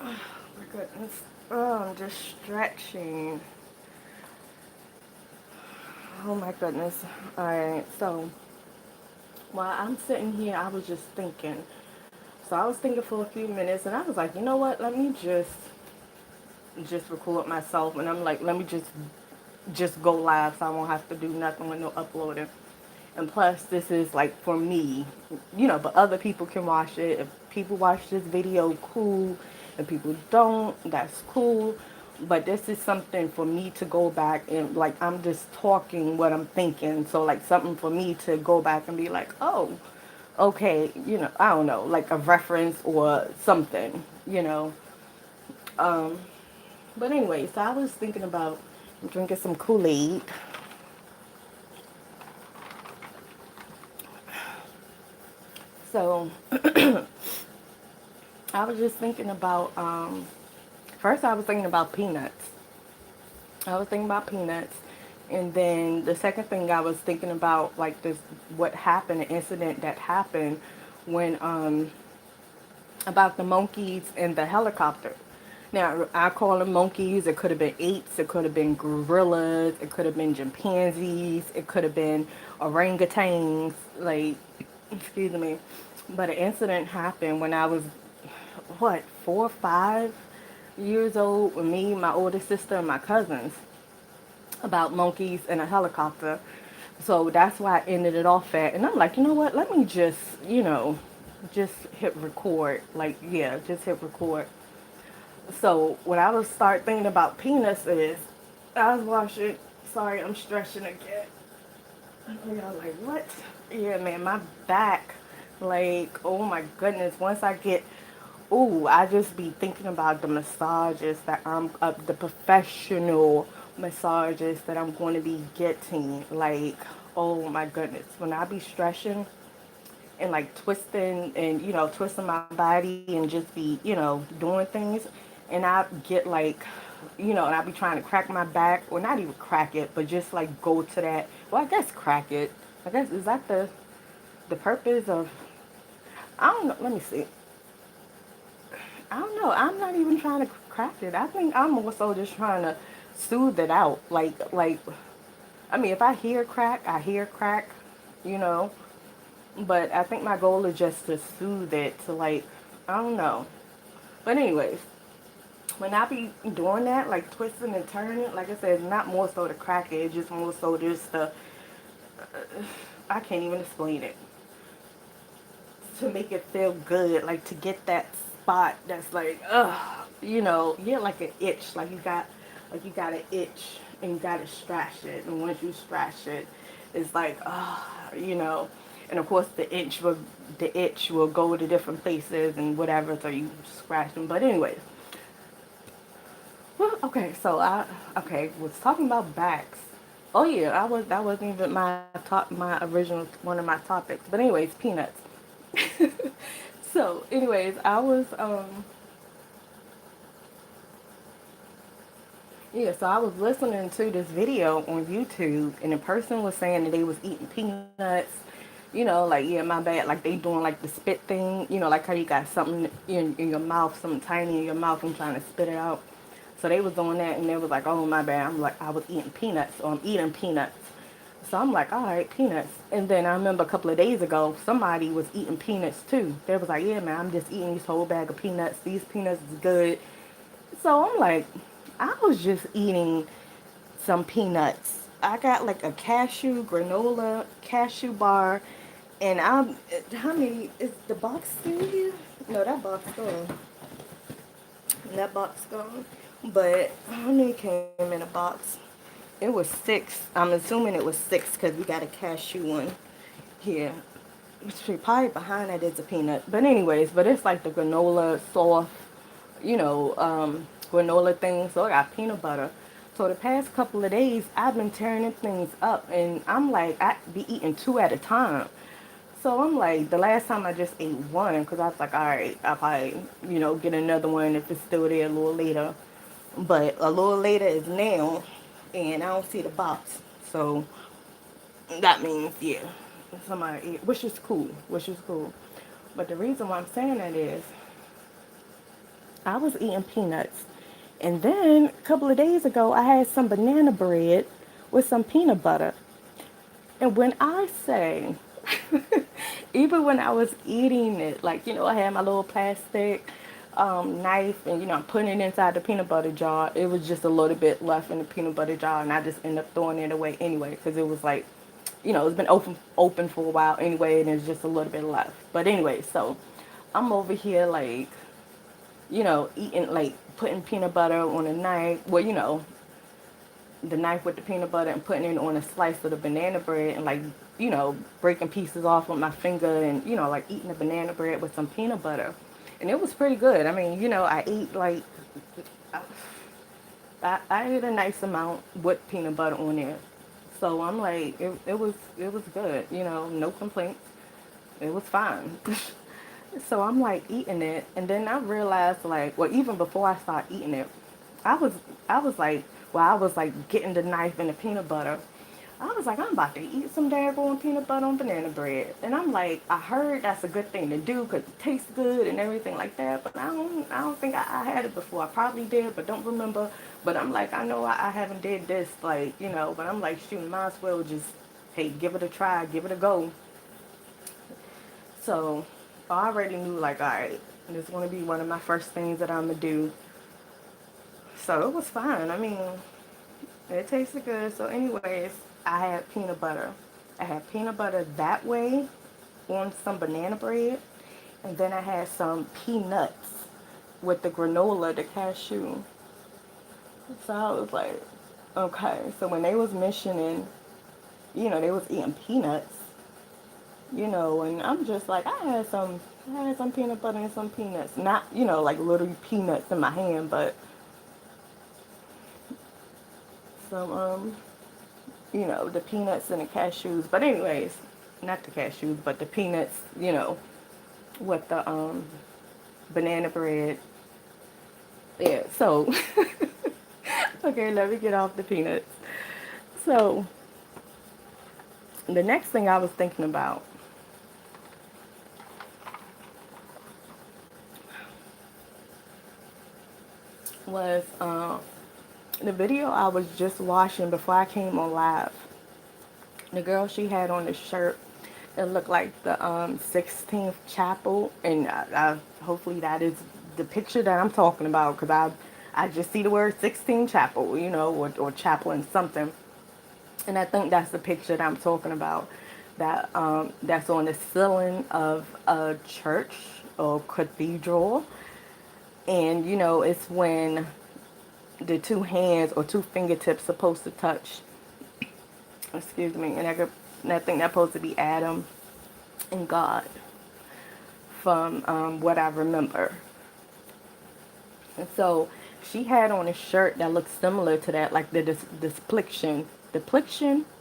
My goodness. Oh, I'm just stretching. Oh my goodness. Alright, so while I'm sitting here, I was just thinking. So I was thinking for a few minutes and I was like, you know what, let me just record myself, and I'm like, let me just go live so I won't have to do nothing with no uploading. And plus, this is like for me, but other people can watch it. If people watch this video, cool. If people don't, that's cool. But this is something for me to go back and, like, I'm just talking what I'm thinking. So, like, something for me to go back and be like, oh, okay, I don't know, like a reference or something. Um, but anyway, so I was thinking about drinking some Kool-Aid. So I was just thinking about, first I was thinking about peanuts. I was thinking about peanuts. And then the second thing I was thinking about, like, this, what happened, an incident that happened when, about the monkeys and the helicopter. Now, I call them monkeys. It could have been apes. It could have been gorillas. It could have been chimpanzees. It could have been orangutans. Like, excuse me. But an incident happened when I was, what, 4 or 5 years old, with me, my older sister, and my cousins, about monkeys and a helicopter. So that's why I ended it off at. And I'm like, you know what? Let me just hit record. Like, yeah, just hit record. So when I was start thinking about peanuts is, I was watching. Sorry, I'm stretching again. And y'all like, what? Yeah, man, my back. Like, oh my goodness. Once I get, ooh, I just be thinking about the massages that the professional massages that I'm going to be getting. Like, oh my goodness. When I be stretching and like twisting and, twisting my body and just be, doing things, and I get like, and I be trying to crack my back, or not even crack it, but just like go to that. Well, I guess crack it. I guess, is that the purpose of? I don't know. Let me see. I don't know. I'm not even trying to crack it. I think I'm also just trying to soothe it out. Like, I mean, if I hear crack, I hear crack, you know. But I think my goal is just to soothe it, to, like, I don't know. But anyways, when I be doing that, like twisting and turning, like I said, not more so to crack it, it's just more so just to, I can't even explain it, to make it feel good, like to get that spot that's like, yeah, like an itch, like you got an itch and you gotta scratch it, and once you scratch it, it's like, and of course the itch will go to different places and whatever, so you scratch them. But anyways, well, okay, so was talking about backs. Oh yeah, that wasn't even my original one of my topics. But anyways, peanuts. So, anyways, I was yeah, so I was listening to this video on YouTube, and the person was saying that they was eating peanuts. Like, yeah, my bad. Like, they doing like the spit thing. Like how you got something in your mouth, something tiny in your mouth, and trying to spit it out. So they was doing that, and they was like, oh my bad. I'm like, I was eating peanuts, or I'm eating peanuts. So I'm like, all right, peanuts. And then I remember a couple of days ago, somebody was eating peanuts too. They was like, yeah, man, I'm just eating this whole bag of peanuts. These peanuts is good. So I'm like, I was just eating some peanuts. I got like a cashew granola cashew bar, and how many is the box still here? No, that box gone. That box gone. But how many came in a box? It was 6. I'm assuming it was 6 because we got a cashew one here. Probably behind that is a peanut. But anyways, but it's like the granola soft, granola thing. So I got peanut butter. So the past couple of days, I've been tearing things up, and I'm like, I be eating 2 at a time. So I'm like, the last time I just ate one, because I was like, all right, I'll probably, get another one if it's still there a little later. But a little later is now, and I don't see the box. So that means, yeah, somebody ate, which is cool, which is cool. But the reason why I'm saying that is, I was eating peanuts. And then a couple of days ago, I had some banana bread with some peanut butter. And when I say, even when I was eating it, like, I had my little plastic knife and, I'm putting it inside the peanut butter jar. It was just a little bit left in the peanut butter jar, and I just ended up throwing it away anyway because it was like, it's been open for a while anyway, and there's just a little bit left. But anyway, so I'm over here like, eating, like, putting peanut butter on a knife. Well, the knife with the peanut butter and putting it on a slice of the banana bread and, like, breaking pieces off with my finger and, like, eating the banana bread with some peanut butter. And it was pretty good. I mean, I ate, like, I ate a nice amount with peanut butter on there. So I'm like, it was good, no complaints. It was fine. So I'm like eating it, and then I realized, like, well, even before I started eating it, I was I was like, well, I was like getting the knife and the peanut butter. I was like, I'm about to eat some daggone peanut butter on banana bread, and I'm like, I heard that's a good thing to do because it tastes good and everything like that. But I don't think I had it before. I probably did, but don't remember. But I'm like, I know I haven't did this, like, But I'm like, shoot, might as well just, hey, give it a try, give it a go. So I already knew, like, all right, this is going to be one of my first things that I'm going to do. So it was fine. I mean, it tasted good. So anyways, I had peanut butter. I had peanut butter that way on some banana bread. And then I had some peanuts with the granola, the cashew. So I was like, okay. So when they was mentioning, they was eating peanuts, and I'm just like, I had some peanut butter and some peanuts. Not, like little peanuts in my hand, but some, the peanuts and the cashews. But anyways, not the cashews, but the peanuts, with the banana bread. Yeah, so, okay, let me get off the peanuts. So, the next thing I was thinking about was the video I was just watching before I came on live. The girl, she had on the shirt. It looked like the 16th chapel, and hopefully that is the picture that I'm talking about, because I just see the word 16 chapel, or chapel and something, and I think that's the picture that I'm talking about. That's on the ceiling of a church or cathedral, and it's when the two hands or two fingertips supposed to touch. Excuse me, and I think that's supposed to be Adam and God, from what I remember. And so she had on a shirt that looked similar to that, like the depiction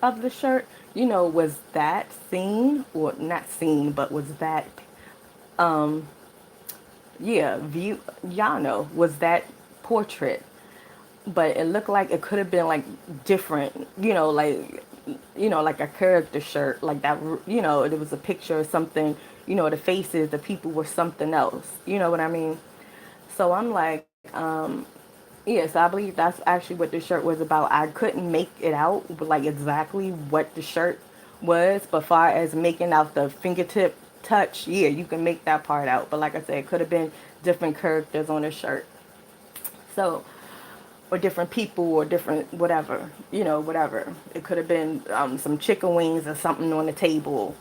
of the shirt, was that seen, or not seen, but was that, yeah, view, y'all know, was that portrait. But it looked like it could have been like different, like a character shirt, like that, it was a picture or something, the faces, the people were something else, you know what I mean? So I'm like, yes, I believe that's actually what the shirt was about. I couldn't make it out, like, exactly what the shirt was, but far as making out the fingertip touch, yeah, you can make that part out. But like I said, it could have been different characters on the shirt. So, or different people or different whatever, whatever. It could have been some chicken wings or something on the table,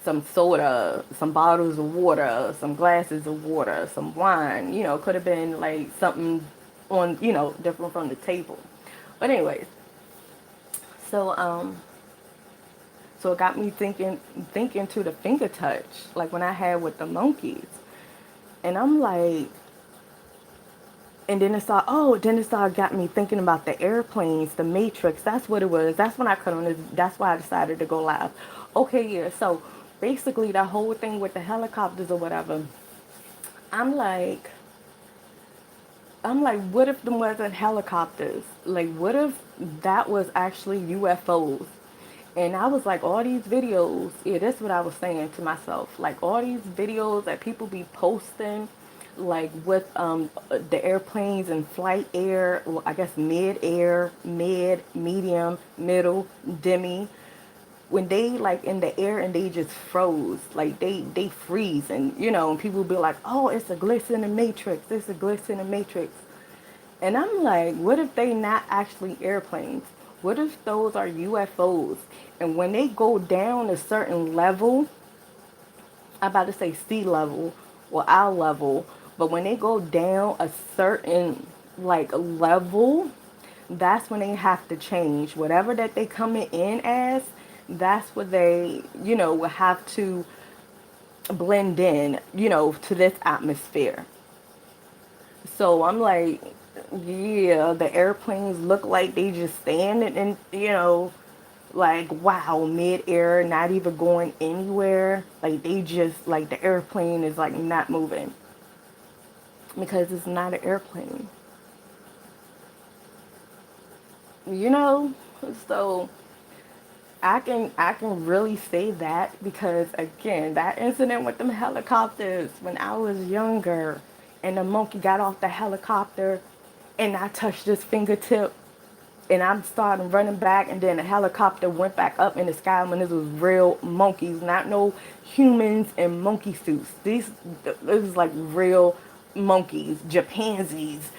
some soda, some bottles of water, some glasses of water, some wine, could have been like something on, different from the table. But anyways, so so it got me thinking to the finger touch, like when I had with the monkeys. And I'm like, and then it started got me thinking about the airplanes, the Matrix. That's what it was. That's when I cut on this. That's why I decided to go live. Okay, yeah. So basically, that whole thing with the helicopters or whatever. I'm like, what if them wasn't helicopters? Like, what if that was actually UFOs? And I was like, all these videos, yeah, that's what I was saying to myself. Like, all these videos that people be posting, like with the airplanes in flight air, well, I guess mid air, mid, medium, middle, demi, when they like in the air and they just froze, like they freeze, and and people be like, oh, it's a glitch in the matrix, it's a glitch in the matrix. And I'm like, what if they not actually airplanes? What if those are UFOs? And when they go down a certain level, I'm about to say sea level or our level, but when they go down a certain like level, that's when they have to change. Whatever that they coming in as, that's what they, will have to blend in, to this atmosphere. So I'm like, yeah, the airplanes look like they just standing and, like, wow, mid-air, not even going anywhere. Like, they just, like, the airplane is, like, not moving because it's not an airplane, you know? So I can really say that because, again, that incident with them helicopters when I was younger and the monkey got off the helicopter and I touched his fingertip and I'm starting running back, and then the helicopter went back up in the sky when this was real monkeys, not no humans in monkey suits. This is like real monkeys, chimpanzees,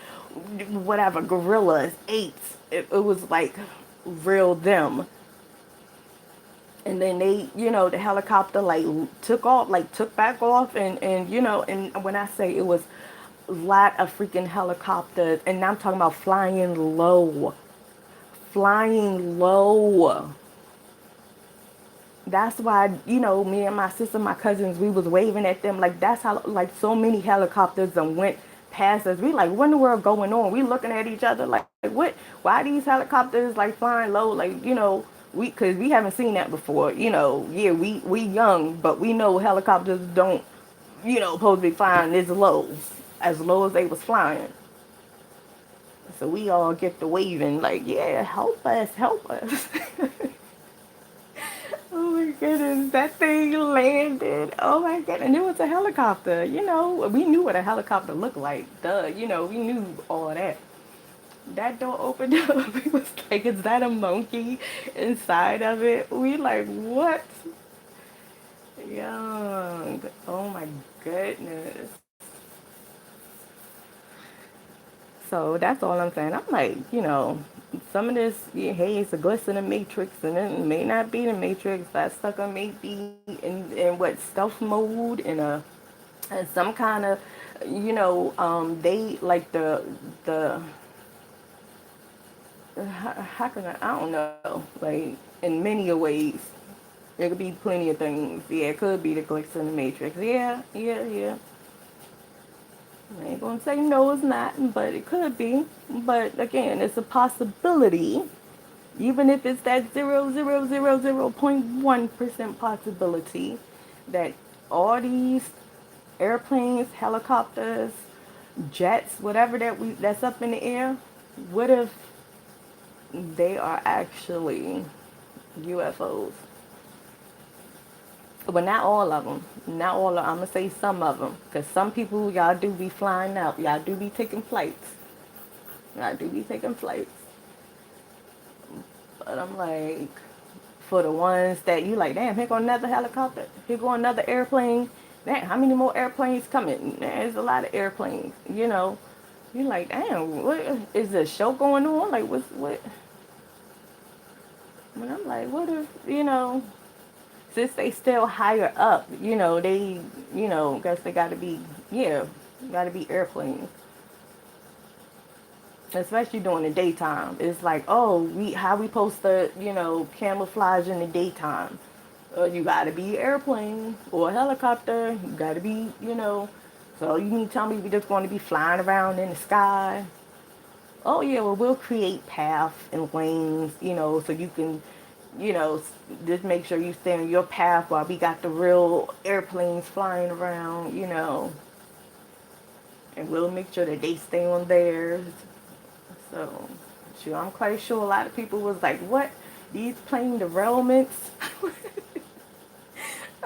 whatever, gorillas, apes. It was like real them. And then they, the helicopter like took off, like took back off, and and when I say it was a lot of freaking helicopters, and I'm talking about flying low. That's why, me and my sister, my cousins, we was waving at them. Like, that's how, like, so many helicopters and went past us. We like, what in the world going on? We looking at each other like, what? Why these helicopters, like, flying low? Like, because we haven't seen that before. Yeah, we young, but we know helicopters don't, supposed to be flying this low, as low as they was flying. So we all get to waving like, yeah, help us, help us. Oh my goodness, that thing landed. Oh my goodness, and it was a helicopter. We knew what a helicopter looked like. Duh, we knew all of that. That door opened up. We was like, is that a monkey inside of it? We like, what? Young. Oh my goodness. So that's all I'm saying. I'm like, some of this, yeah, hey, it's a glitch in the matrix, and it may not be the matrix. That sucker may be in what stealth mode in some kind of, they like the how can I don't know, like in many ways. There could be plenty of things. Yeah, it could be the glitch in the matrix. Yeah, yeah, yeah. I ain't gonna say no, it's not, but it could be. But again, it's a possibility. Even if it's that 0.1% possibility that all these airplanes, helicopters, jets, whatever that's up in the air, what if they are actually UFOs? But not all of them. Not all of them. I'm going to say some of them. Because some people, y'all do be flying out. Y'all do be taking flights. Y'all do be taking flights. But I'm like, for the ones that you like, damn, here go another helicopter. Here go another airplane. Damn, how many more airplanes coming? There's a lot of airplanes. You're like, damn, what is the show going on? Like, what? But I'm like, what if, since they still higher up, they, guess they got to be, yeah, got to be airplanes. Especially during the daytime. It's like, oh, how we supposed to, camouflage in the daytime? You got to be an airplane or a helicopter. You got to be, So you mean tell me we just going to be flying around in the sky? Oh yeah, well we'll create paths and lanes, so you can just make sure you stay on your path while we got the real airplanes flying around, and we'll make sure that they stay on theirs. So, sure, I'm quite sure a lot of people was like, what? These plane derailments?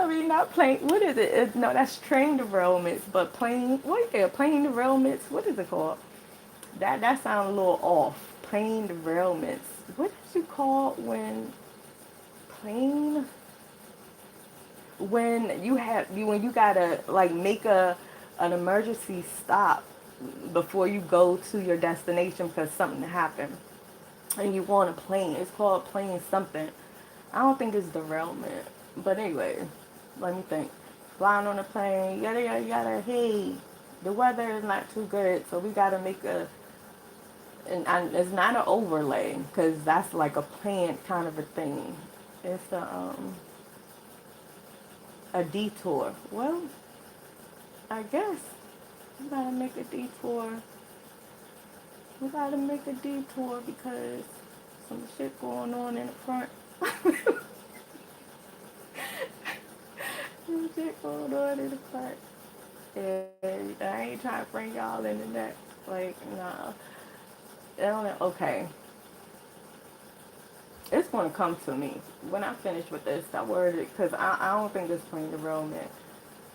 I mean, not plane. What is it? No, that's train derailments. But plane. What? Yeah, plane derailments. What is it called? That sounds a little off. Plane derailments. What did you call plane when you gotta like make an emergency stop before you go to your destination because something happened and you want a plane. It's called plane something. I don't think it's derailment. But anyway, let me think. Flying on a plane, yada yada yada. Hey, the weather is not too good, so we gotta make and it's not an overlay because that's like a planned kind of a thing. It's a detour. Well, I guess we gotta make a detour. We gotta make a detour because some shit going on in the front. Some shit going on in the front. And I ain't trying to bring y'all into that. Like, nah. Okay. It's gonna come to me when I finish with this. That word, because I don't think it's plain derailment.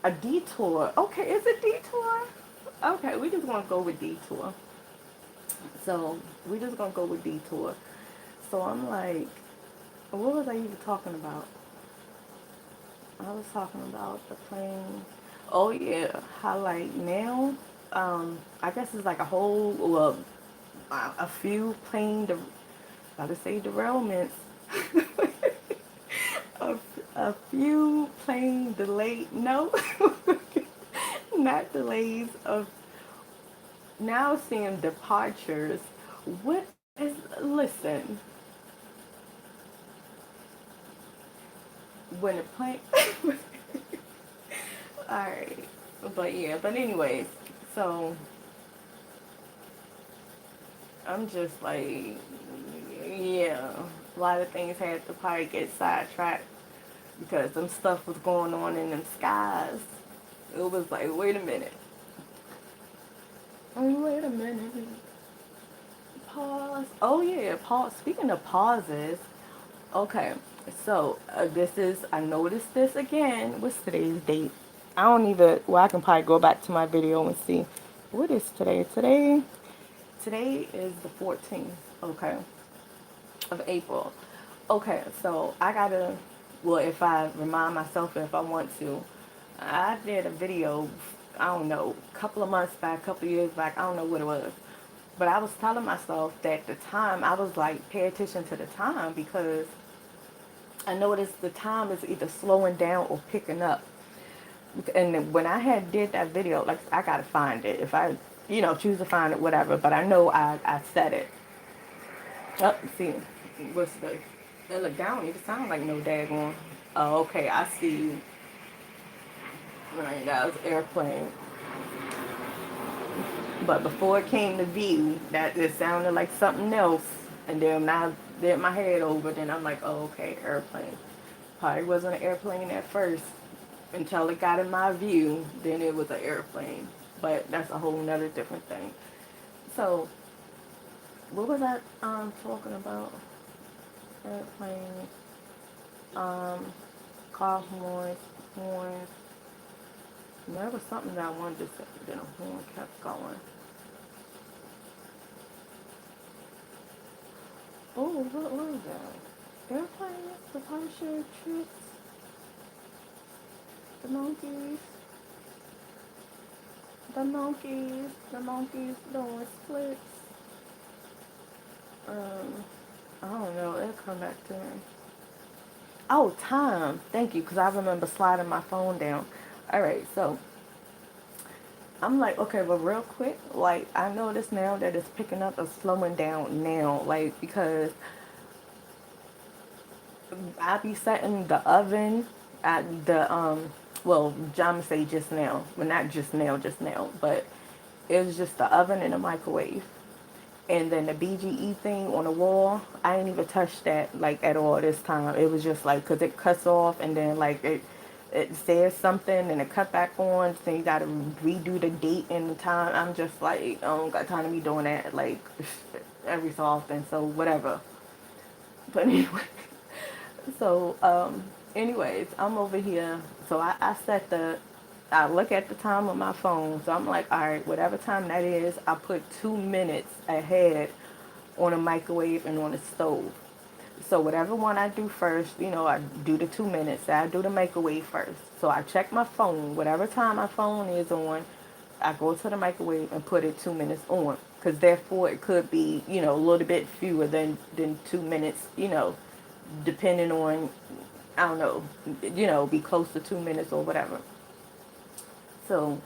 A detour. Okay, is it detour? Okay, we just gonna go with detour. So we just gonna go with detour. So I'm like, what was I even talking about? I was talking about the plane. Oh yeah, how like now, I guess it's like a whole, well, a few gotta say derailments. a, a few plane delayed, no, not delays of now seeing departures. What is, listen, when the plane, alright, but yeah, but anyways, so I'm just like, yeah, a lot of things had to probably get sidetracked because some stuff was going on in them skies. It was like, wait a minute. Wait a minute. Pause. Oh yeah, pause. Speaking of pauses, okay. So I noticed this again. What's today's date? I don't even. Well, I can probably go back to my video and see. What is today? Today is the 14th. Okay, of April. Okay, so I gotta. Well, if I remind myself, if I want to, I did a video. I don't know, a couple of months back, a couple of years back. I don't know what it was. But I was telling myself that the time, I was like, pay attention to the time because I noticed the time is either slowing down or picking up. And when I had did that video, like I gotta find it. If I, choose to find it, whatever. But I know I said it. Oh, see, what's the? It look down. It sound like no daggone. Oh, okay. I see you. Right, that was airplane. But before it came to view, that it sounded like something else. And then when I did my head over, then I'm like, oh, okay, airplane. Probably wasn't an airplane at first until it got in my view. Then it was an airplane. But that's a whole nother different thing. So, what was I talking about? Airplane, um, car horns. There was something that I wanted to say, then a horn kept going. Oh, what was that? Airplanes, the parachute tricks, the monkeys, the monkeys doing splits. I don't know, it'll come back to me. Oh, time. Thank you, because I remember sliding my phone down. Alright, so I'm like, okay, but real quick, like, I notice now that it's picking up and slowing down now, like, because I be setting the oven at the, well, John say just now, well, not just now, but it was just the oven and the microwave. And then the BGE thing on the wall, I didn't even touch that, like, at all this time. It was just, like, because it cuts off, and then, like, it says something, and it cut back on, so you got to redo the date and the time. I'm just, like, I don't got time to be doing that, like, every so often, so whatever. But anyway, so, anyways, I'm over here So I look at the time on my phone. So I'm like, all right, whatever time that is, I put 2 minutes ahead on a microwave and on a stove. So whatever one I do first, I do the 2 minutes. I do the microwave first. So I check my phone. Whatever time my phone is on, I go to the microwave and put it 2 minutes on. Because therefore it could be, a little bit fewer than 2 minutes, depending on, I don't know, be close to 2 minutes or whatever. So,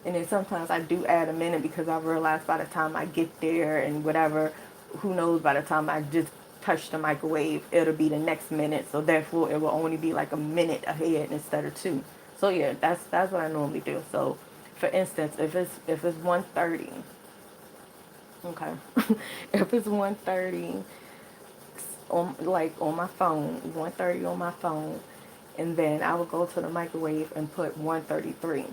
and then sometimes I do add a minute because I realize by the time I get there and whatever, who knows, by the time I just touch the microwave, it'll be the next minute. So therefore, it will only be like a minute ahead instead of two. So yeah, that's what I normally do. So, for instance, if it's 1:30, okay, if it's 1:30 on my phone, 1:30 on my phone, and then I would go to the microwave and put 1:33.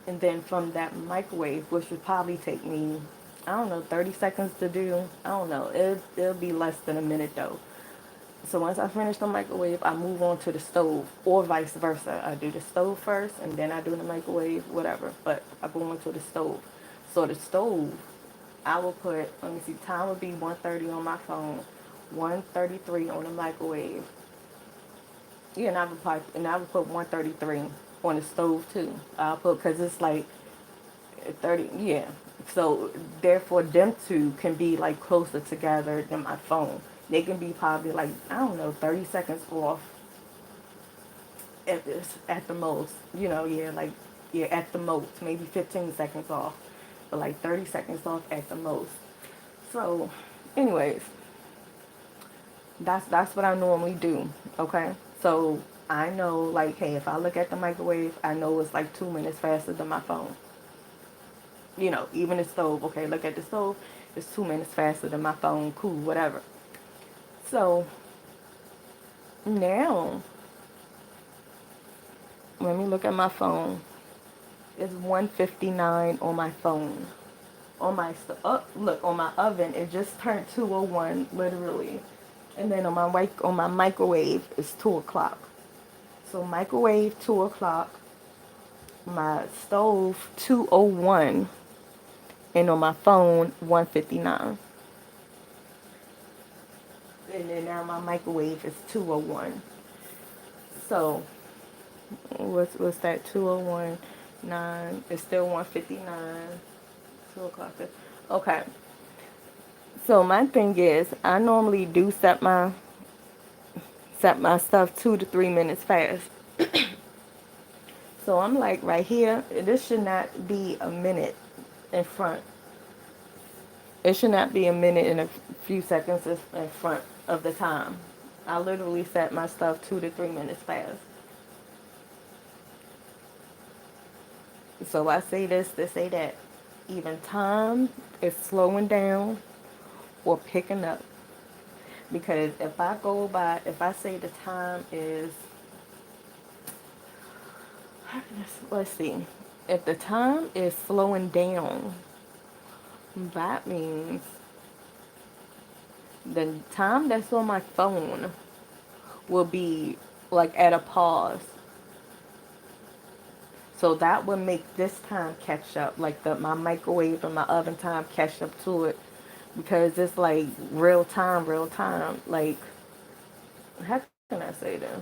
And then from that microwave, which would probably take me, I don't know, 30 seconds to do. I don't know. It'll be less than a minute though. So once I finish the microwave, I move on to the stove, or vice versa. I do the stove first, and then I do the microwave, whatever. But I go on to the stove. So the stove, I will put, let me see, time would be 1:30 on my phone, 1:33 on the microwave. Yeah, and I would put 1:33 on the stove too. I'll put, because it's like 30, yeah. So therefore them two can be like closer together than my phone. They can be probably like, I don't know, 30 seconds off at the most. Yeah, like, yeah, at the most, maybe 15 seconds off, but like 30 seconds off at the most. So anyways, that's what I normally do. Okay. So I know, like, hey, if I look at the microwave, I know it's like 2 minutes faster than my phone. Even the stove. Okay, look at the stove. It's 2 minutes faster than my phone. Cool, whatever. So now, let me look at my phone. It's 1:59 on my phone. Look, on my oven, it just turned 2:01, literally. And then on my microwave, it's 2 o'clock. So microwave 2 o'clock, my stove 2:01, and on my phone 1:59. And then now my microwave is 2:01. So what's that? 2:01, 9. It's still 1:59. 2 o'clock. Okay. So my thing is, I normally do set my stuff 2 to 3 minutes fast. So I'm like, right here, this should not be a minute in front. It should not be a minute and a few seconds in front of the time. I literally set my stuff 2 to 3 minutes fast. So I say this to say that even time is slowing down or picking up. Because if I say the time is, let's see, if the time is slowing down, that means the time that's on my phone will be like at a pause. So that would make this time catch up, like my microwave and my oven time catch up to it, because it's like real time, real time. Like, how can I say that?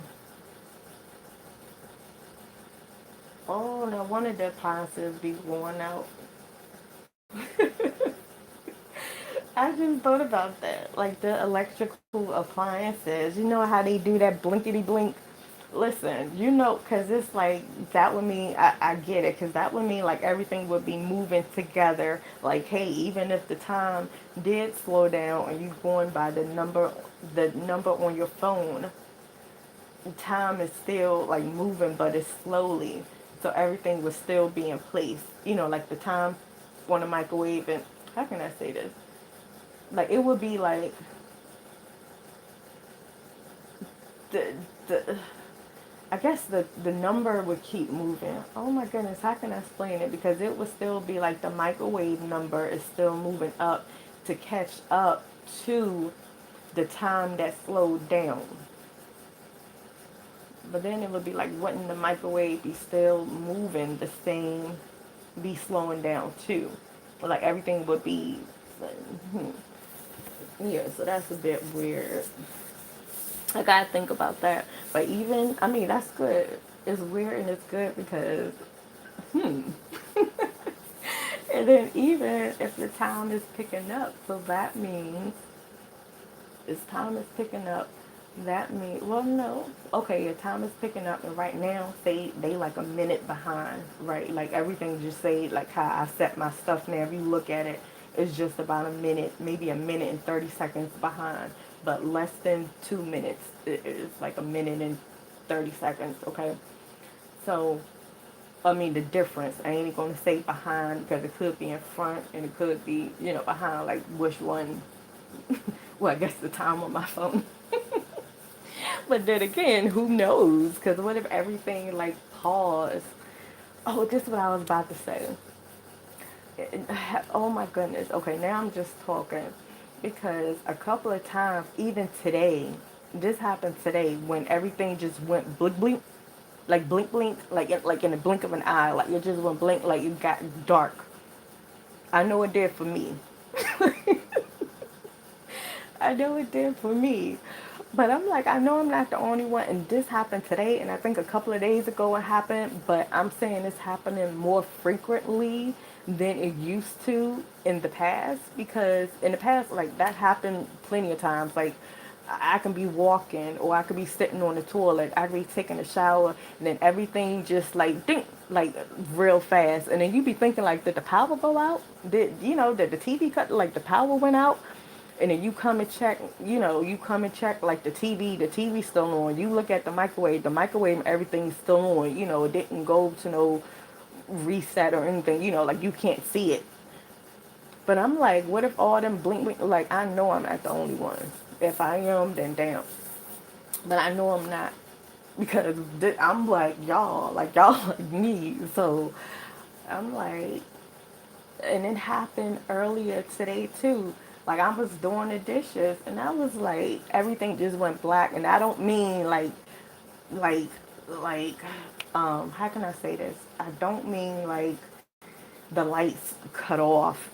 Oh, no wonder the appliances be worn out. I just thought about that. Like the electrical appliances, you know how they do that blinkety blink? Listen, because it's like, that would mean, I get it, because that would mean like everything would be moving together. Like, hey, even if the time did slow down and you going by the number on your phone, time is still like moving, but it's slowly. So everything would still be in place. Like the time on the microwave, and how can I say this? Like, it would be like the the I guess the number would keep moving. Oh my goodness, how can I explain it? Because it would still be like the microwave number is still moving up to catch up to the time that slowed down. But then it would be like, wouldn't the microwave be still moving the same, be slowing down too? Like everything would be, hmm. Yeah, so that's a bit weird. I gotta think about that. But even, I mean, that's good. It's weird and it's good because, hmm. And then even if the time is picking up, so that means this time is picking up. That means, well, no. Okay, your time is picking up, and right now, say they like a minute behind, right? Like everything just say, like how I set my stuff now. If you look at it, it's just about a minute, maybe a minute and 30 seconds behind, but less than 2 minutes. It's like a minute and 30 seconds, okay? So, I mean, the difference, I ain't going to say behind because it could be in front and it could be, behind, like which one. Well, I guess the time on my phone. But then again, who knows? Because what if everything like paused? Oh, this is what I was about to say. Oh my goodness. Okay, now I'm just talking because a couple of times, even today, this happened today when everything just went blink blink, like blink blink, like in the blink of an eye, like it just went blink, like it got dark. I know it did for me. I know it did for me. But I'm like, I know I'm not the only one, and this happened today, and I think a couple of days ago it happened, but I'm saying it's happening more frequently than it used to in the past, because in the past, like, that happened plenty of times. Like, I can be walking, or I could be sitting on the toilet, I could be taking a shower, and then everything just, like, ding, like, real fast, and then you be thinking, like, did the power go out? Did the TV cut, like, the power went out? And then you come and check, like the TV's still on. You look at the microwave, everything's still on. It didn't go to no reset or anything, like you can't see it. But I'm like, what if all them blink, blink, like I know I'm not the only one. If I am, then damn. But I know I'm not because I'm like y'all like me. So I'm like, and it happened earlier today too. Like I was doing the dishes and I was like everything just went black and I don't mean like like how can I say this? I don't mean like the lights cut off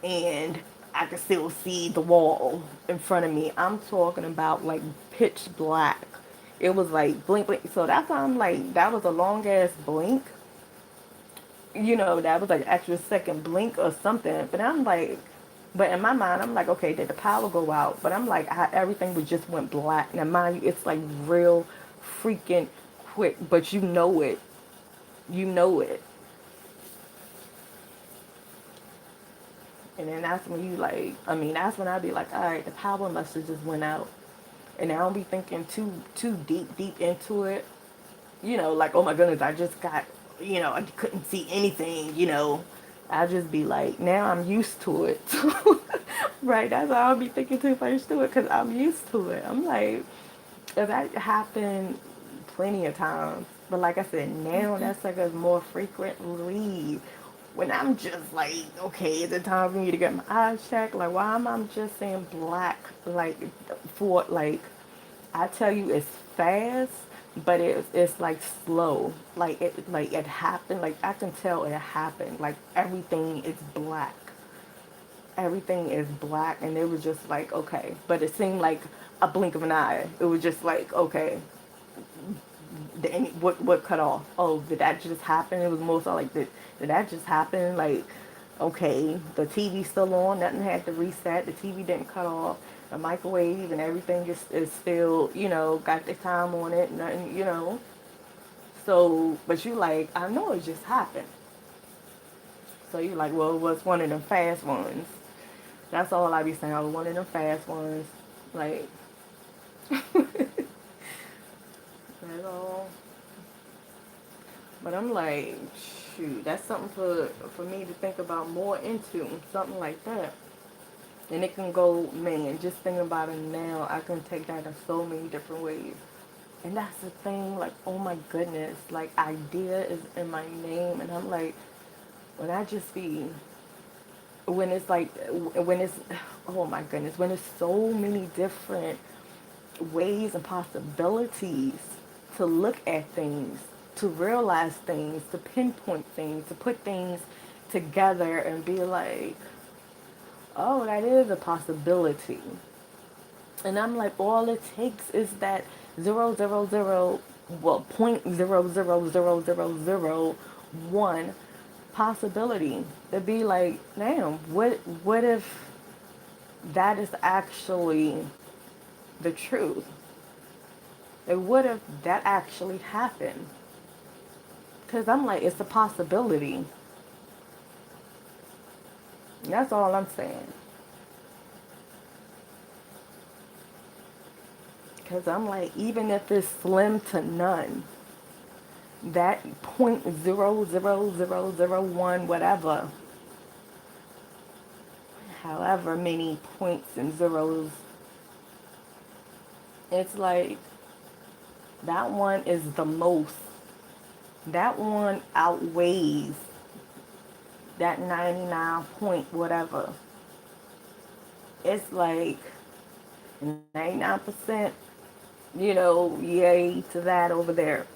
and I can still see the wall in front of me. I'm talking about like pitch black. It was like blink blink. So that's why I'm like that was a long ass blink. That was like extra second blink or something. But I'm like, but in my mind, I'm like, okay, did the power go out? But I'm like, everything was just went black. Now, mind you, it's like real freaking quick, but you know it. You know it. And then that's when that's when I be like, all right, the power must have just went out. And I don't be thinking too deep into it. Like, oh my goodness, I just got, I couldn't see anything, I just be like, now I'm used to it. Right, that's how I'll be thinking too first to it, because I'm used to it. I'm like, that happened plenty of times. But like I said, now that's like a more frequently when I'm just like, okay, is it time for me to get my eyes checked? Like, why am I just saying black? Like, for like, I tell you, it's fast, but it's like slow. Like it happened. Like I can tell it happened. Like everything is black, and it was just like okay. But it seemed like a blink of an eye. It was just like okay, what cut off? Oh, did that just happen? It was more so like did that just happen? Like okay, the TV's still on. Nothing had to reset. The TV didn't cut off. The microwave and everything is still, got the time on it. Nothing. So, but you like, I know it just happened. So you like, well, it was one of them fast ones. That's all I be saying. Oh, one of them fast ones. Like, that's all. But I'm like, shoot, that's something for me to think about more into. Something like that. And it can go, man, just thinking about it now, I can take that in so many different ways. And that's the thing, like, oh my goodness, like, idea is in my name. And I'm like, when I just be when it's like, when it's, oh my goodness, when it's so many different ways and possibilities to look at things, to realize things, to pinpoint things, to put things together and be like, oh, that is a possibility. And I'm like, all it takes is that zero zero zero, well, point zero zero zero zero zero one possibility to be like, damn, what if that is actually the truth? And what if that actually happened? Because I'm like, it's a possibility. That's all I'm saying. Because I'm like, even if it's slim to none, that point zero zero zero zero one whatever, however many points and zeros, it's like that one is the most. That one outweighs that 99 point whatever. It's like 99%, yay to that over there.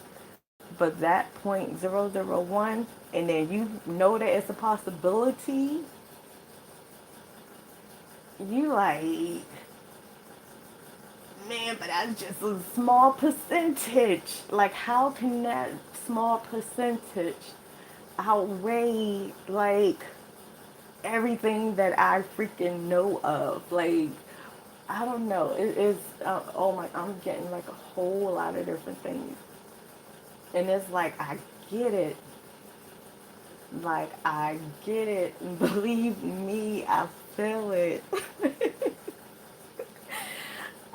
But that point zero zero one, and then you know that it's a possibility, you like, man, but that's just a small percentage. Like, how can that small percentage outweigh, like, everything that I freaking know of? Like, I don't know. It is, oh my, I'm getting like a whole lot of different things. And it's like, I get it. Like, I get it. Believe me, I feel it.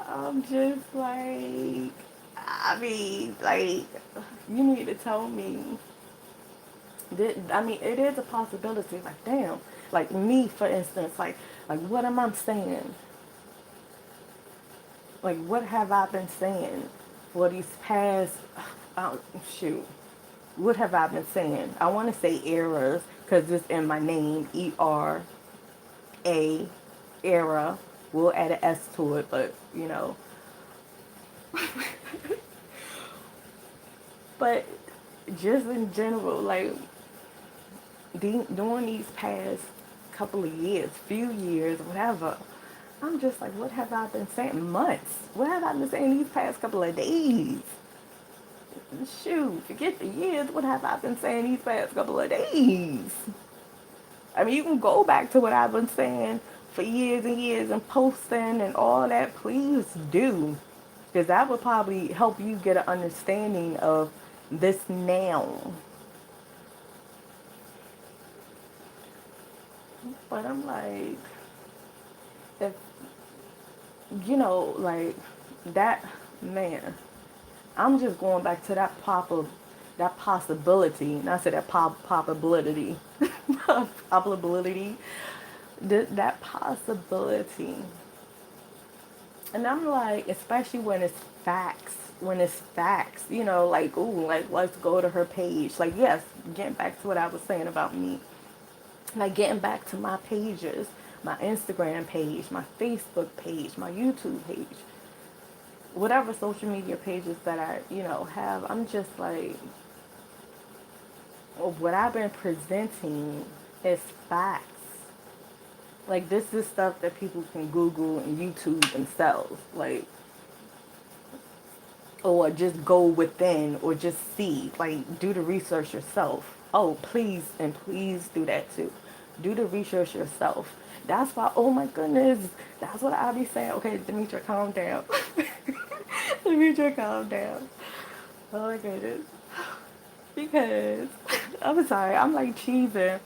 I'm just like, I mean, like, you need to tell me. I mean, it is a possibility. Like, damn. Like, me, for instance, like, what am I saying? Like, what have I been saying for these past, oh, shoot. What have I been saying? I want to say errors because it's in my name, E-R-A, era. We'll add an S to it, but, But just in general, like, during these past couple of years, few years, whatever, I'm just like, what have I been saying? Months. What have I been saying these past couple of days? Shoot, forget the years. What have I been saying these past couple of days? I mean, you can go back to what I've been saying for years and years and posting and all that. Please do. Because that would probably help you get an understanding of this now. But I'm like, if, like, that, man, I'm just going back to that possibility, and I said that probability, probability, that possibility. And I'm like, especially when it's facts, like, ooh, like, let's go to her page. Like, yes, getting back to what I was saying about me, like, getting back to my pages, my Instagram page, my Facebook page, my YouTube page, whatever social media pages that I, have, I'm just like, what I've been presenting is facts. Like, this is stuff that people can Google and YouTube themselves. Like, or just go within or just see. Like, do the research yourself. Oh, please, and please do that too. Do the research yourself. That's why, oh my goodness, that's what I be saying. Okay, Demitra, calm down. Demitra, calm down. Oh my goodness. Because, I'm sorry, I'm like cheesing.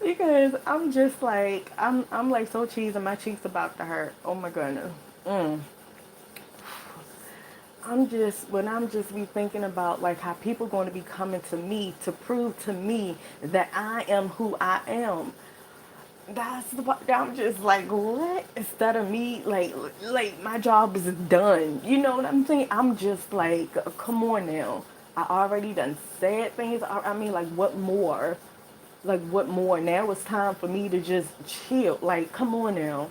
Because I'm just like, I'm like so cheesing, my cheeks about to hurt. Oh my goodness. Mm. I'm just be thinking about like how people going to be coming to me to prove to me that I am who I am. That's what I'm just like, what? Instead of me like my job is done. You know what I'm saying? I'm just like, come on now. I already done said things. I mean, like, what more? Like, what more? Now it's time for me to just chill. Like, come on now.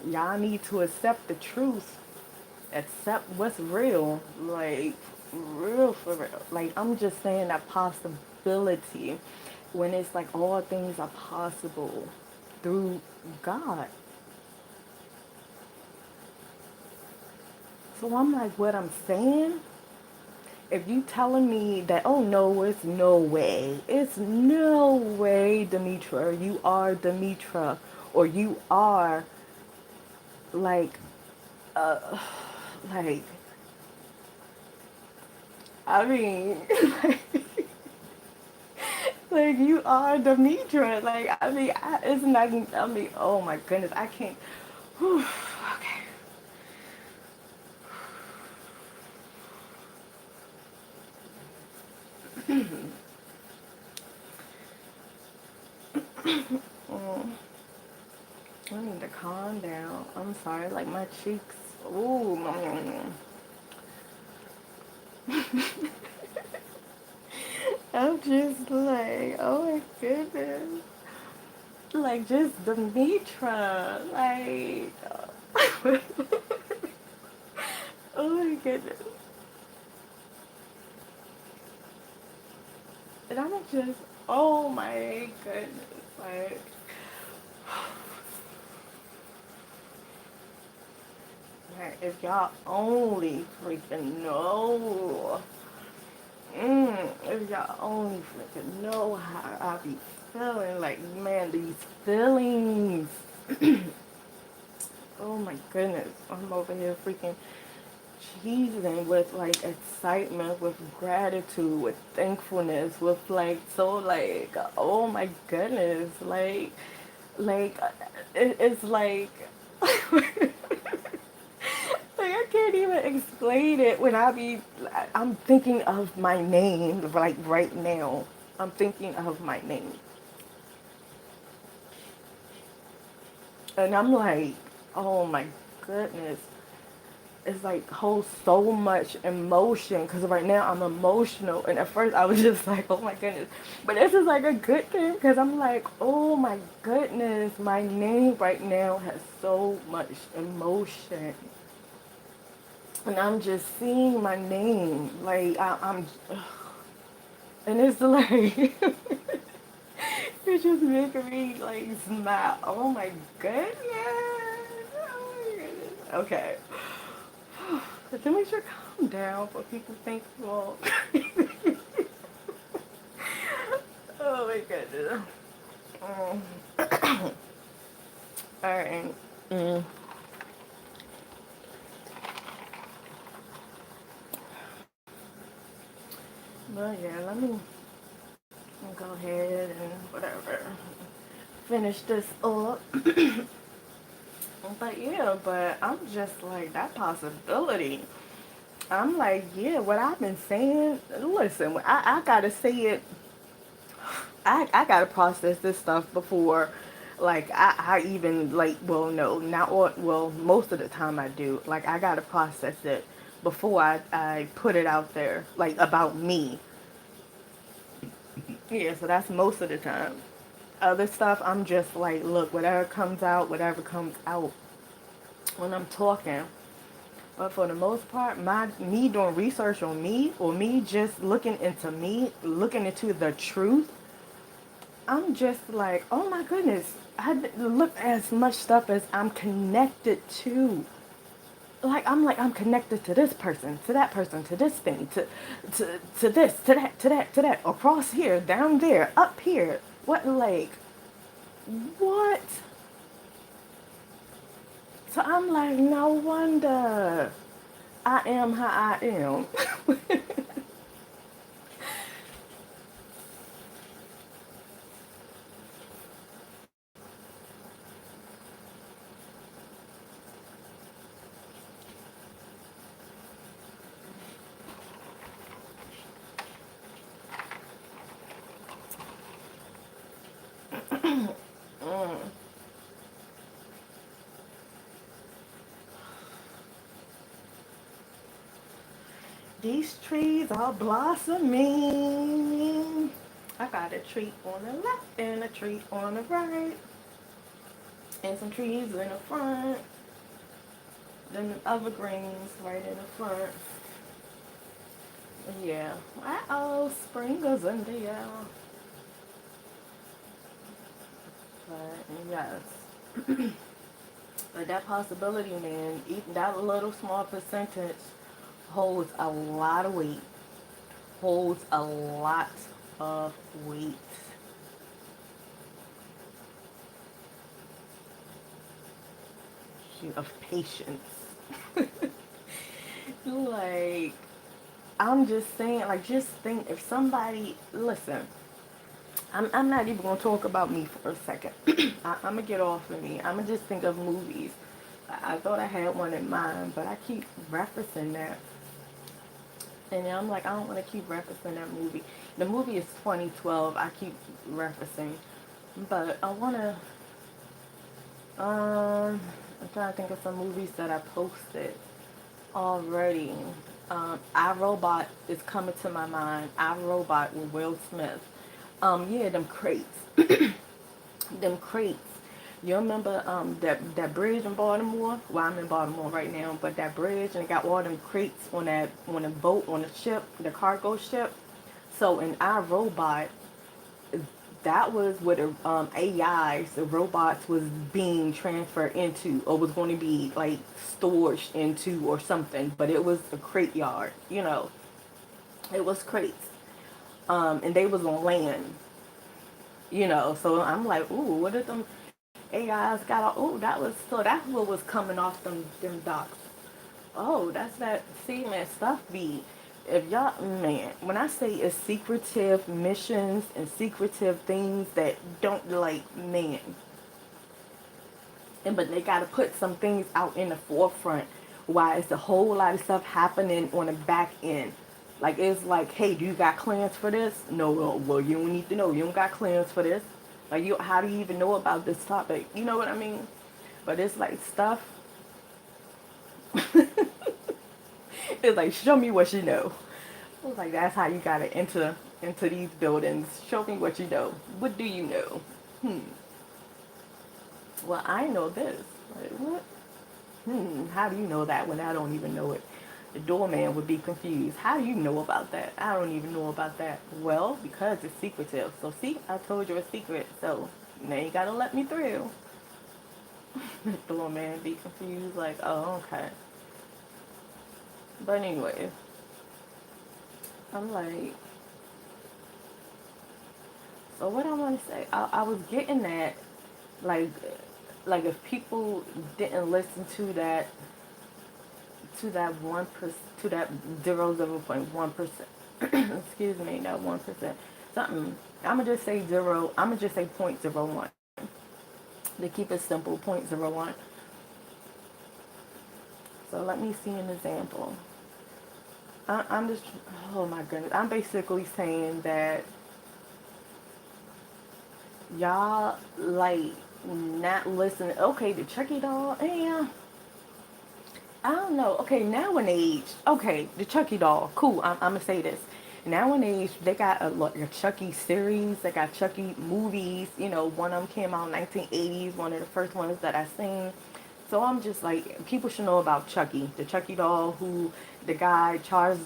Y'all need to accept the truth. Accept what's real. Like, real for real. Like, I'm just saying that possibility when it's like all things are possible through God. So I'm like, what I'm saying, if you telling me that, oh no, it's no way, Demitra, you are Demitra, or you are like, uh, like, I mean, like you are Demitra, like, I mean, it's not, I mean, oh my goodness, I can't, whew, okay. I need to calm down. I'm sorry, like my cheeks, ooh, I'm just like, oh my goodness. Like, just the Mitra. Like, oh my goodness. And I'm just, oh my goodness. Like, man, if y'all only freaking know. If y'all only freaking know how I be feeling. Like, man, these feelings. Oh my goodness. I'm over here freaking cheesing with like excitement, with gratitude, with thankfulness, with like so like oh my goodness, like it's like like I can't even explain it when I'm thinking of my name like right now. I'm thinking of my name. And I'm like, oh my goodness. It's like holds so much emotion because right now I'm emotional, and at first I was just like, oh my goodness, but this is like a good thing because I'm like, oh my goodness, my name right now has so much emotion, and I'm just seeing my name like I'm and it's like it's just making me like smile. Oh my goodness, oh my goodness. Okay. But then we should calm down for people think, well, oh my goodness. All right. Mm. But yeah, let me go ahead and whatever. Finish this up. But yeah, but I'm just like that possibility. I'm like, yeah, what I've been saying, listen, I gotta say it, I gotta process this stuff before, like, I even, like, well, no, not all, well, most of the time I do. Like, I gotta process it before I put it out there, like, about me. Yeah, so that's most of the time. Other stuff, I'm just like, look, whatever comes out when I'm talking. But for the most part, me doing research on me, or me just looking into me, looking into the truth, I'm just like, oh my goodness, look as much stuff as I'm connected to. Like I'm connected to this person, to this thing, to this, to that, across here, down there, up here. What like what? So I'm like, no wonder I am how I am. These trees are blossoming. I got a tree on the left and a tree on the right. And some trees in the front. Then the evergreens right in the front. Yeah. Uh-oh, spring is in the air. But yes. But that possibility, man, even that little small percentage holds a lot of weight. Holds a lot of weight. Shoot, of patience. Like, I'm just saying, like, just think if somebody, listen, I'm not even going to talk about me for a second. I'm going to get off of me. I'm going to just think of movies. I thought I had one in mind, but I keep referencing that. And I'm like, I don't want to keep referencing that movie. The movie is 2012. I keep referencing. But I want to, I'm trying to think of some movies that I posted already. I Robot is coming to my mind. I Robot with Will Smith. Yeah, them crates. Them crates. You remember that bridge in Baltimore? Well, I'm in Baltimore right now, but that bridge and it got all them crates on a boat on a ship, the cargo ship. So in our robot, that was what AIs, the robots, was being transferred into, or was going to be like stored into, or something. But it was a crate yard, It was crates, and they was on land. So I'm like, ooh, what did them AIs got? Oh, that's what was coming off them docks. Oh, that's that. See, man, stuff be. If y'all, man, when I say it's secretive missions and secretive things that don't, like, man, and but they gotta put some things out in the forefront. Why it's a whole lot of stuff happening on the back end. Like, it's like, hey, do you got clearance for this? No, well, you don't need to know. You don't got clearance for this. Like, how do you even know about this topic? You know what I mean? But it's like stuff. It's like, show me what you know. I was like, that's how you gotta into these buildings. Show me what you know. What do you know? Well, I know this. Like, what? How do you know that when I don't even know it? The doorman would be confused. How do you know about that? I don't even know about that. Well, because it's secretive. So see, I told you a secret. So now you gotta let me through. The doorman be confused, like, oh, okay. But anyway, I'm like, so what I want to say, I was getting at, like, if people didn't listen to that 1%, to that 0.1%, excuse me, that 1%, something. I'm gonna just say zero. I'm gonna just say 0.01. To keep it simple, 0.01. So let me see an example. I'm just, oh my goodness, I'm basically saying that y'all, like, not listening. Okay, the Chucky doll, yeah. I don't know. Okay, now in age, okay, the Chucky doll, cool. I'm gonna say this. Now in age, they got a Chucky series. They got Chucky movies. One of them came out in 1980s. One of the first ones that I seen. So I'm just like, people should know about Chucky, the Chucky doll, who the guy Charles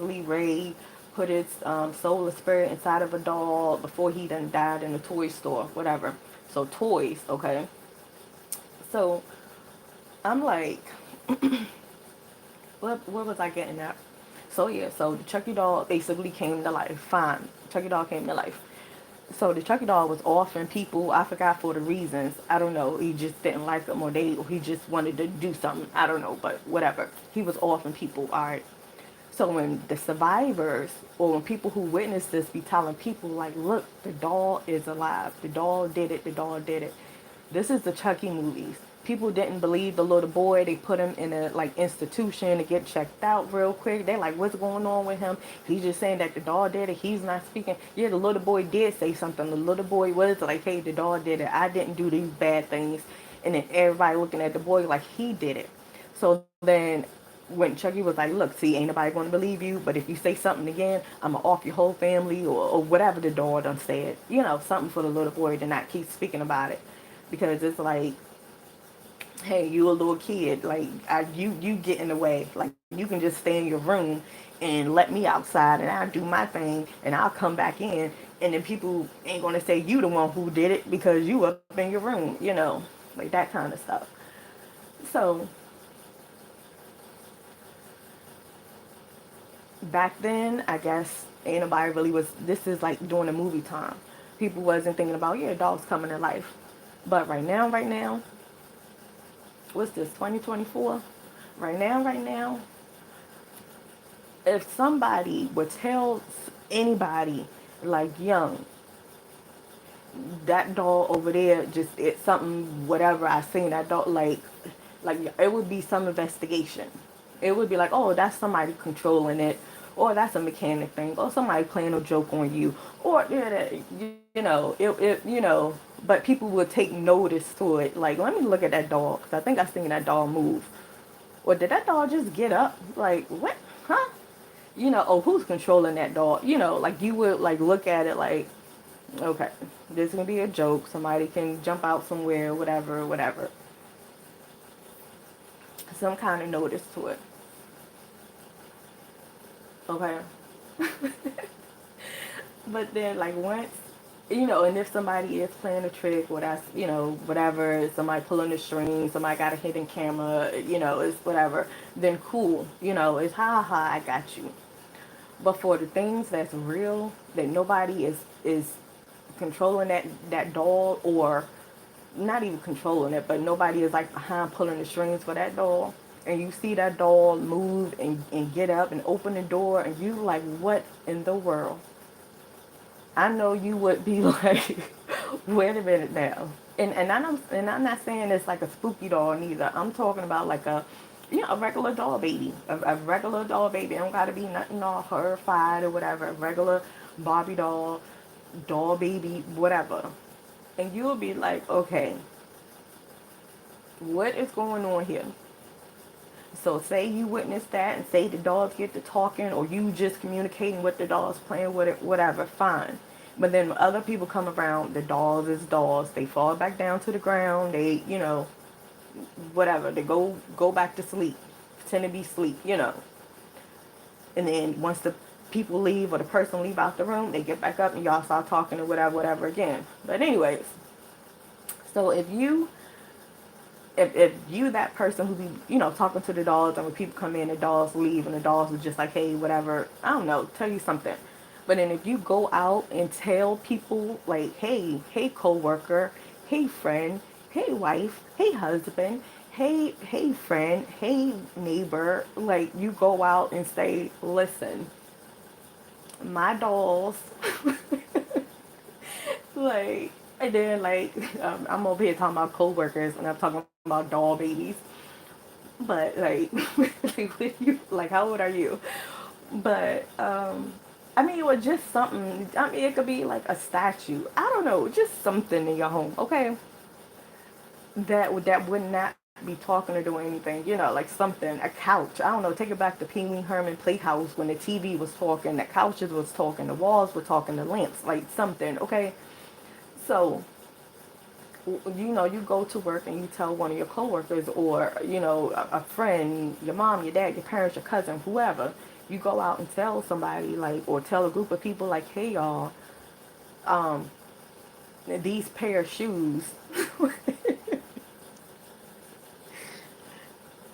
Lee Ray put his soul or spirit inside of a doll before he done died in a toy store, whatever. So toys, okay. So I'm like, what was I getting at? So yeah, so the Chucky doll basically came to life. Fine, Chucky doll came to life. So the Chucky doll was offering people. I forgot for the reasons. I don't know. He just didn't like them, or he just wanted to do something. I don't know, but whatever. He was offering people. All right. So when the survivors, or when people who witnessed this be telling people, like, look, the doll is alive. The doll did it. The doll did it. This is the Chucky movies. People didn't believe the little boy. They put him in a, like, institution to get checked out real quick. They're like, what's going on with him? He's just saying that the doll did it. He's not speaking. Yeah, the little boy did say something. The little boy was like, hey, the doll did it. I didn't do these bad things. And then everybody looking at the boy like he did it. So then when Chucky was like, look, see, ain't nobody going to believe you, but if you say something again, I'm going to off your whole family, or whatever the dog done said. You know, something for the little boy to not keep speaking about it. Because it's like, hey, you a little kid, like, you get in the way. Like, you can just stay in your room and let me outside and I'll do my thing and I'll come back in, and then people ain't going to say you the one who did it because you up in your room, you know, like that kind of stuff. So back then, I guess ain't nobody really was. This is like during the movie time. People wasn't thinking about, yeah, dogs coming to life. But right now, what's this? 2024. Right now, if somebody would tell anybody like young, that dog over there, just it's something, whatever I seen that dog, like it would be some investigation. It would be like, oh, that's somebody controlling it, or that's a mechanic thing, or somebody playing a joke on you, or yeah, but people would take notice to it. Like, let me look at that dog, because I think I seen that dog move, or did that dog just get up? Like, what? Huh? Oh, who's controlling that dog? Like you would like look at it like, okay, this can be a joke. Somebody can jump out somewhere, whatever, whatever. Some kind of notice to it. Okay. But then, like, once, and if somebody is playing a trick, or that's, whatever, somebody pulling the string, somebody got a hidden camera, it's whatever, then cool. It's ha ha, I got you. But for the things that's real, that nobody is controlling that doll, or not even controlling it, but nobody is like behind pulling the strings for that doll, and you see that doll move and get up and open the door, and you like, what in the world? I know you would be like, wait a minute now. And I'm not saying it's like a spooky doll neither. I'm talking about like a regular doll baby. A regular doll baby. It don't gotta be nothing all horrified or whatever. A regular Barbie doll baby, whatever. And you'll be like, okay, what is going on here? So say you witness that, and say the dogs get to talking, or you just communicating with the dogs, playing with it, whatever, fine. But then when other people come around, the dolls is dolls. They fall back down to the ground. They, whatever. They go back to sleep, pretend to be sleep. And then once the people leave, or the person leave out the room, they get back up and y'all start talking or whatever, whatever again. But anyways, so if you that person who be talking to the dolls, and when people come in, the dolls leave, and the dolls are just like, hey, whatever, I don't know, tell you something. But then if you go out and tell people like, hey coworker, hey friend, hey wife, hey husband, hey friend, hey neighbor, like you go out and say, listen, my dolls, like, and then like I'm over here talking about coworkers, and I'm talking about doll babies, but like, like how old are you? But I mean, or just something. I mean, it could be like a statue. I don't know, just something in your home, okay? That would not be talking or doing anything. Like something, a couch. I don't know. Take it back to Pee Wee Herman Playhouse when the TV was talking, the couches was talking, the walls were talking, the lamps, like something, okay? So you go to work and you tell one of your coworkers, or a friend, your mom, your dad, your parents, your cousin, whoever. You go out and tell somebody, like, or tell a group of people like, hey y'all, um, these pair of shoes. Oh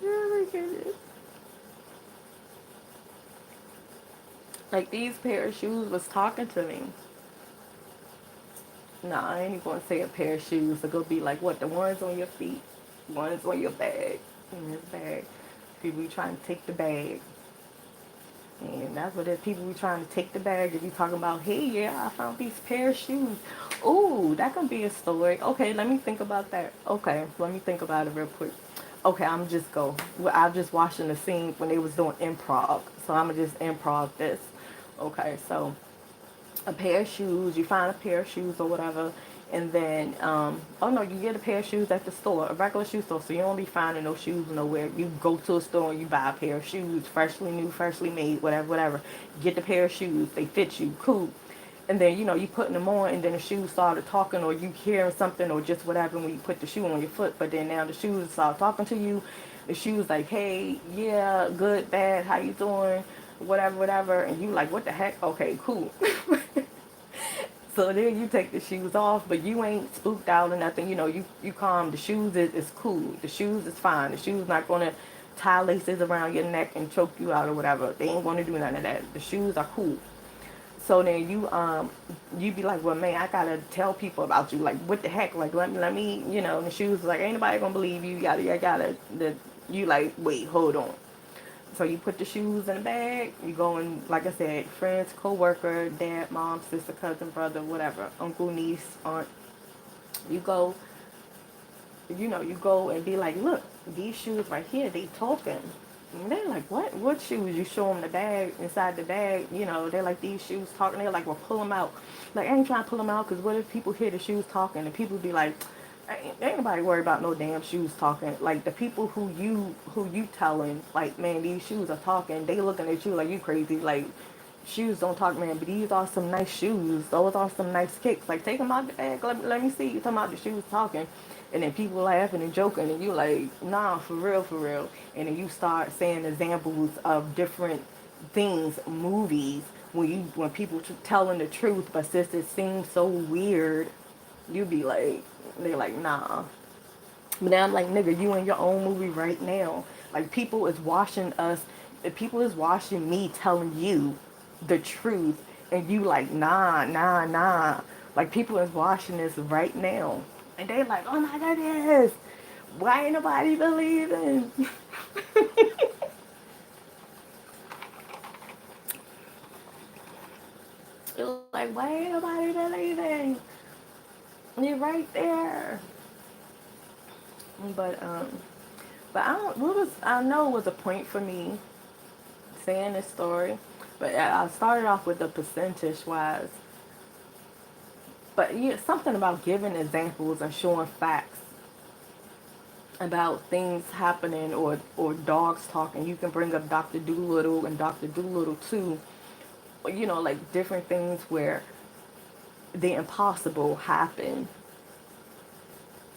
my goodness. Like, these pair of shoes was talking to me. Nah, I ain't even gonna say a pair of shoes. It's gonna be like, what, the ones on your feet, ones on your bag, in this bag. People be trying to take the bag. And that's what it is. People be trying to take the bag and be talking about, hey, yeah, I found these pair of shoes. Ooh, that could be a story. Okay, let me think about that. Okay, let me think about it real quick. Okay, I'm just go. Well, I'm just watching the scene when they was doing improv. So I'm going to just improv this. Okay, so a pair of shoes. You find a pair of shoes or whatever. And then, oh no, you get a pair of shoes at the store, a regular shoe store, so you don't be finding no shoes nowhere. You go to a store and you buy a pair of shoes, freshly new, freshly made, whatever, whatever. Get the pair of shoes, they fit you, cool. And then, you putting them on, and then the shoes started talking, or you hearing something, or just whatever when you put the shoe on your foot. But then now the shoes start talking to you. The shoes like, hey, yeah, good, bad, how you doing, whatever, whatever. And you like, what the heck? Okay, cool. So then you take the shoes off, but you ain't spooked out or nothing. You calm. The shoes is cool. The shoes is fine. The shoes not going to tie laces around your neck and choke you out or whatever. They ain't going to do none of that. The shoes are cool. So then you be like, well, man, I gotta tell people about you. Like, what the heck? Like, let me, and the shoes like, ain't nobody gonna believe you. You like, wait, hold on. So you put the shoes in the bag. You go and, like I said, friends, co-worker, dad, mom, sister, cousin, brother, whatever, uncle, niece, aunt. You go, you go and be like, look, these shoes right here, they talking. And they're like, what? What shoes? You show them the bag, inside the bag, they're like, these shoes talking. They're like, well, pull them out. Like, I ain't trying to pull them out because what if people hear the shoes talking and people be like, ain't nobody worried about no damn shoes talking. Like, the people who you telling, like, man, these shoes are talking, they looking at you like you crazy. Like, shoes don't talk, man, but these are some nice shoes. Those are some nice kicks. Like, take them out the bag. Let me see. You talking about the shoes talking. And then people laughing and joking, and you like, nah, for real, for real. And then you start saying examples of different things, movies, when people telling the truth, but since it seems so weird, you be like, they're like, nah. But now I'm like, nigga, you in your own movie right now. Like, people is watching me telling you the truth, and you like, nah, nah, nah. Like, people is watching this right now. And they like, oh my goodness, why ain't nobody believing? You're like, why ain't nobody believing? You're right there. But I don't. I know it was a point for me saying this story, but I started off with the percentage wise. But yeah, something about giving examples and showing facts about things happening, or dogs talking. You can bring up Dr. Doolittle and Dr. Doolittle too. Like different things where the impossible happened,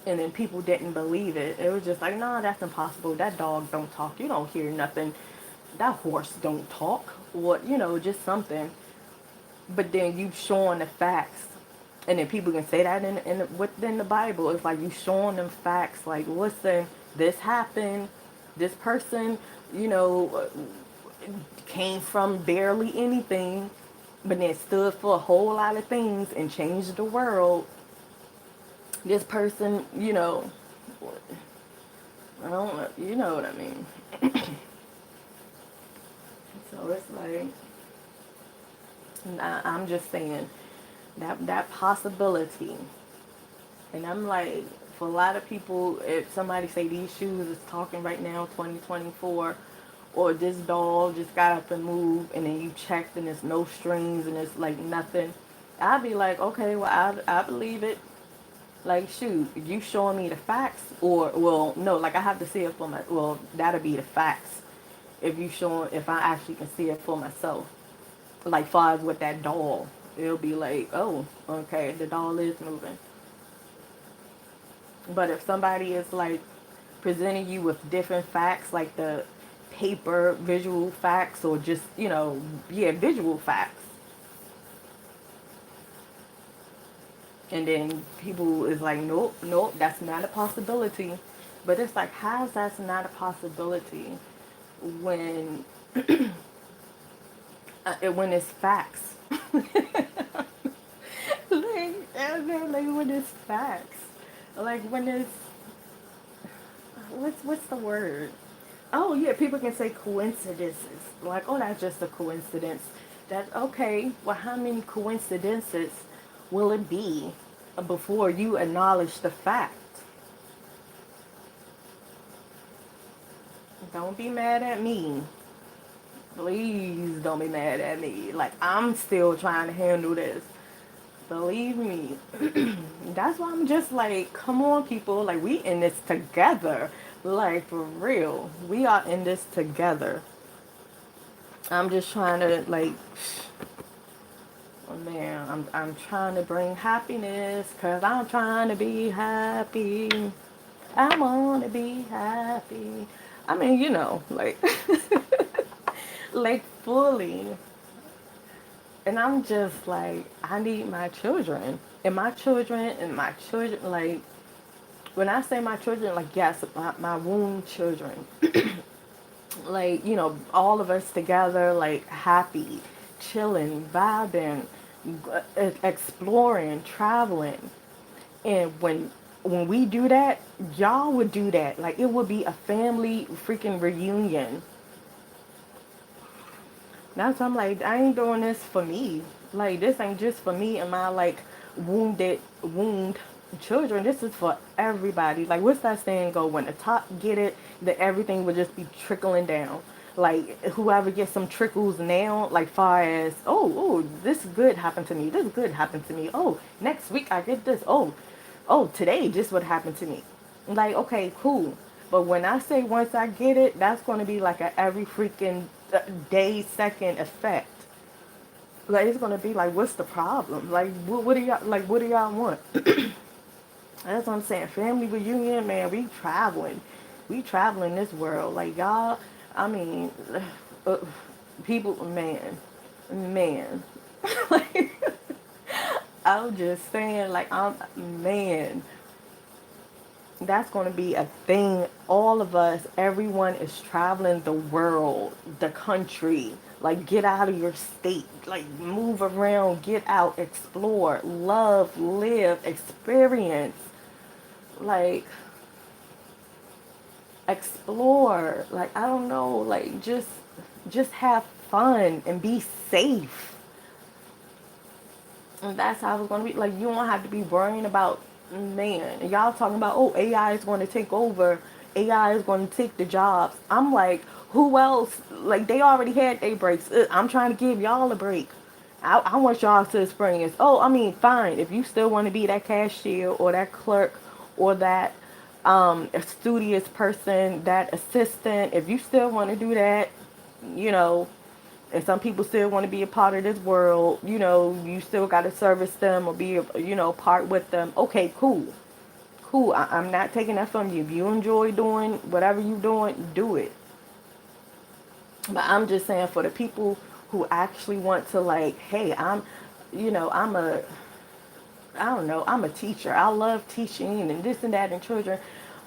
and then people didn't believe it. It was just like, nah, that's impossible. That dog don't talk. You don't hear nothing. That horse don't talk. Or, just something. But then you showing the facts. And then people can say that within the Bible. It's like you showing them facts. Like, listen, this happened. This person, you know, came from barely anything, but then stood for a whole lot of things and changed the world. This person, I don't know, you know what I mean. So it's like, I'm just saying that possibility. And I'm like, for a lot of people, if somebody say these shoes is talking right now, 2024, or this doll just got up and moved, and then you checked and there's no strings and it's like nothing, I'd be like, okay, well, I believe it. Like, shoot, you showing me the facts, or, well, no, like, I have to see it for well, that'll be the facts. If I actually can see it for myself. Like, far as with that doll, it'll be like, oh, okay, the doll is moving. But if somebody is like presenting you with different facts, like the paper visual facts, or just, visual facts, and then people is like, nope, nope, that's not a possibility. But it's like, how's that not a possibility when when it's facts? like when it's facts, like when it's, what's the word? Oh yeah, people can say coincidences. Like, oh, that's just a coincidence. That's okay. Well, how many coincidences will it be before you acknowledge the fact? Don't be mad at me. Please don't be mad at me. Like, I'm still trying to handle this. Believe me. That's why I'm just like, come on, people. Like, we in this together. Like, for real. We are in this together. I'm just trying to, like, oh man, I'm trying to bring happiness because I'm trying to be happy. I want to be happy. I mean, like, like, fully. And I'm just like, I need my children. And my children, like, when I say my children, like, yes, my womb children. Like, all of us together, like, happy, chilling, vibing, exploring, traveling. And when we do that, y'all would do that. Like, it would be a family freaking reunion. That's why I'm like, I ain't doing this for me. Like, this ain't just for me and my, like, wound children. This is for everybody. Like, what's that saying go? When the top get it, that everything would just be trickling down. Like, whoever gets some trickles now, like, far as, oh, this good happened to me. This good happened to me. Oh, next week I get this. Oh, today this what happened to me. Like, okay, cool. But when I say once I get it, that's going to be like a every freaking day, second effect. Like, it's going to be like, what's the problem? Like, what do y'all, like, what do y'all want? That's what I'm saying. Family reunion, man, we traveling. We traveling this world. Like, y'all, I mean, uh, people, man. Like, I'm just saying, like, man, that's going to be a thing. All of us, everyone is traveling the world, the country. Like, get out of your state. Like, move around, get out, explore, love, live, experience. Like, explore. Like, I don't know. Like, just have fun and be safe. And that's how it's going to be. Like, you don't have to be worrying about, man, y'all talking about, oh, AI is going to take over. AI is going to take the jobs. I'm like, who else? Like, they already had their breaks. I'm trying to give y'all a break. I want y'all to experience. Oh, I mean, fine. If you still want to be that cashier or that clerk or that a studious person, that assistant, if you still want to do that, you know, and some people still want to be a part of this world, you still got to service them or be, part with them. Okay, cool. Cool. I'm not taking that from you. If you enjoy doing whatever you're doing, do it. But I'm just saying for the people who actually want to, like, hey, I'm I don't know, I'm a teacher. I love teaching and this and that and children.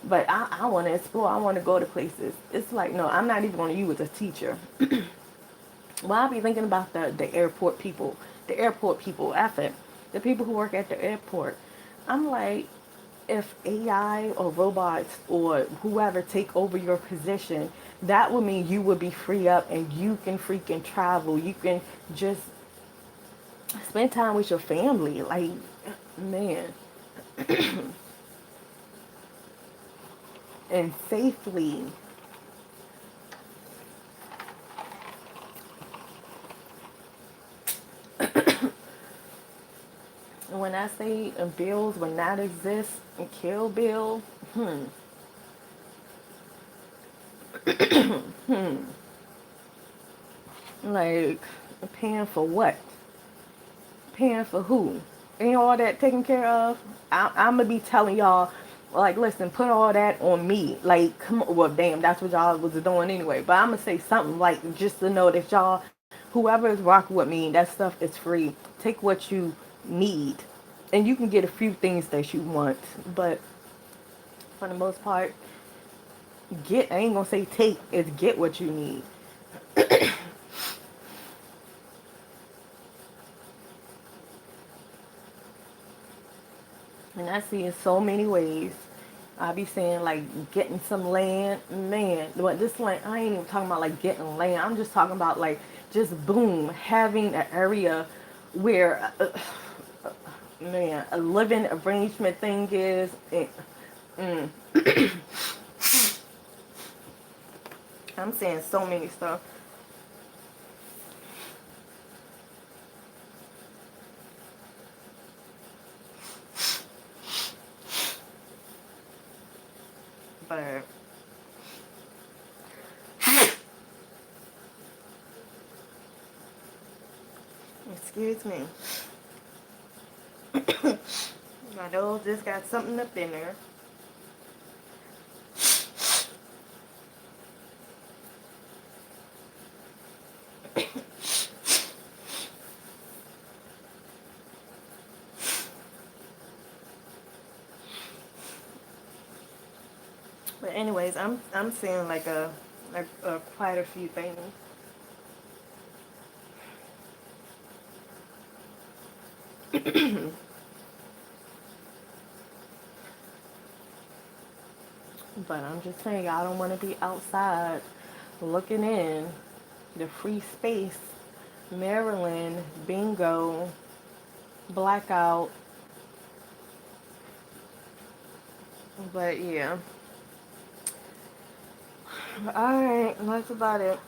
But I want to explore. I want to go to places. It's like, no, I'm not even going to use a teacher. Well, I'll be thinking about the airport people. The airport people, F it. The people who work at the airport. I'm like, if AI or robots or whoever take over your position, that would mean you would be free up and you can freaking travel. You can just spend time with your family. Like, man. And safely. And when I say bills will not exist and Kill Bill, like, paying for what? Paying for who? Ain't all that taken care of? I'm gonna be telling y'all, like, listen, put all that on me. Like, come on, well, damn, that's what y'all was doing anyway. But I'm gonna say something like, just to know that y'all, whoever is rocking with me, that stuff is free. Take what you need, and you can get a few things that you want. But for the most part, get. I ain't gonna say take. It's get what you need. And I see in so many ways. I be saying, like, getting some land, man. But this land, I ain't even talking about like getting land. I'm just talking about, like, just boom, having an area where, man, a living arrangement thing is. I'm saying so many stuff. for that. Excuse me. My nose just got something up in there. But anyways, I'm seeing like a quite a few things. But I'm just saying, I don't want to be outside looking in the free space, Maryland, bingo, blackout. But yeah. Alright, that's about it.